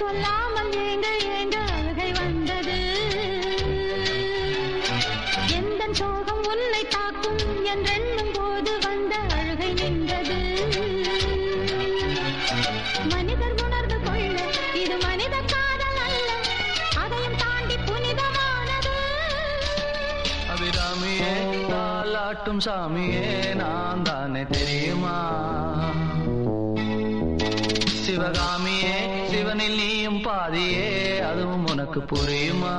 சொல்லாமல் ஏங்க ஏங்க அழுகை வந்தது. எந்த சோகம் உன்னை தாக்கும் என்றெண்ணும் போது வந்த அழுகை நின்றது. மனிதர் உணர்ந்து கொள்ள இது மனித காதல் அல்ல, அதையும் தாண்டி புனிதமானது. அபிராமியே தாலாட்டும் சாமியே நான் தானே தெரியுமா? சிவகாமியே சிவனில் நீயும் பாதியே அதுவும் உனக்கு புரியுமா?